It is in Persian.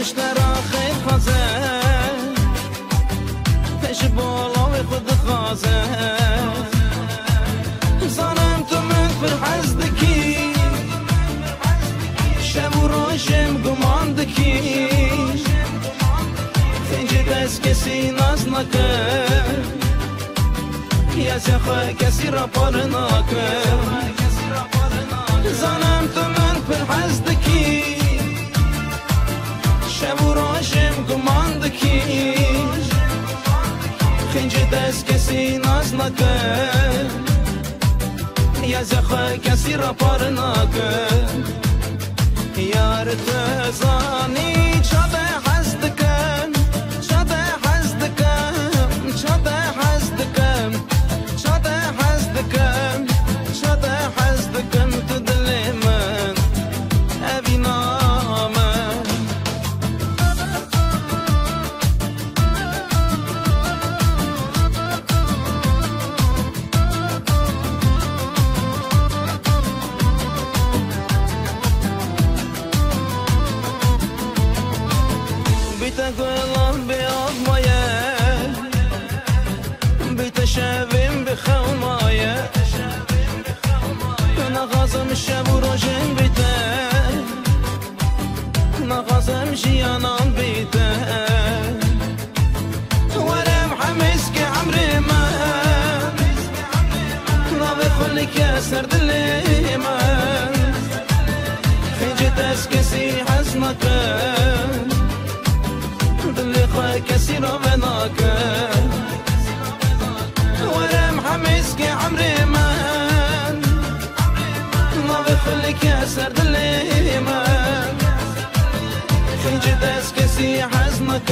اشترى خير خزان تجبوله ويخد خازان ظلمت من فرحزدكي شب وروجم قماندكي فنجي دست كسي ناز نكر يا زخا كسي رابار نكر ظلمت من فرحزدكي شب وروجم قماندكي فنجي دست كسي ناز نكر يا زخا كسي رابار نكر یار تزانی چاده حزد کن چاده حزد کن چاده حزد کن چاده حزد کن چاده حزد کن تو دل من اوی نامن بتقولن بأضمية بتشافين بخوماية نغازم الشاب وروجين بيته نغازم جيانان بيته ولا محمس كعمري ما نابي خلك يا سرد الليمان خيجي تسكسي حزنك كسير بناك ولا محمس كعمري مان ما بخليك يا سرد الليمان خنجي داس كسي حزنك